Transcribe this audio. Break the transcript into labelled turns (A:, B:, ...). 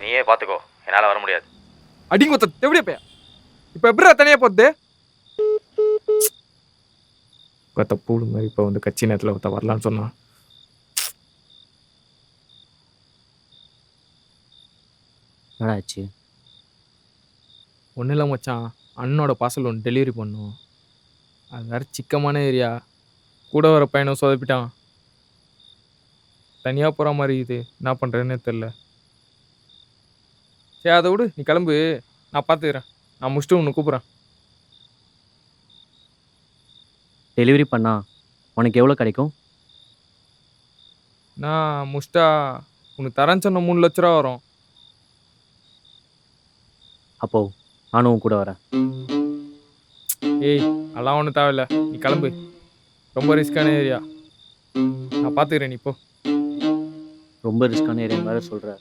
A: நீயே பார்த்துக்கோ, என்னால் வர முடியாது.
B: அடிங்கொத்த எப்படியா பையா இப்போ எப்படியா தனியாக போகுது கொத்த பூடு மாதிரி இப்போ வந்து கட்சி நேரத்தில் ஒருத்த வரலான்னு சொன்னான்.
C: என்னடா ஆச்சு?
B: ஒன்றும் இல்லை மச்சான், அண்ணனோட பார்சல் ஒன்று டெலிவரி பண்ணும். அது வேறு சிக்கமான ஏரியா, கூட வர பையனை சொதப்பிட்டான். தனியாக போகிற மாதிரி இது என்ன பண்ணுறேன்னே தெரில. சரி அதை விடு, நீ கிளம்பு, நான் பார்த்துக்கிறேன். நான் முடிச்சுட்டு உன்னை கூப்பிட்றேன்.
C: டெலிவரி பண்ணா உனக்கு எவ்வளோ கிடைக்கும்?
B: நான் முடிச்சிட்டா உனக்கு தரேன்னு சொன்ன 3 லட்ச ரூபா வரும்.
C: அப்போ நானும் உன் கூட வரேன்.
B: ஏய் அதெல்லாம் ஒன்றும் தேவையில்ல, நீ கிளம்பு. ரொம்ப ரிஸ்க்கான ஏரியா, நான் பார்த்துக்கிறேன், நீ போ.
C: ரொம்ப ரிஸ்கான ஏரியா வேறு சொல்கிற.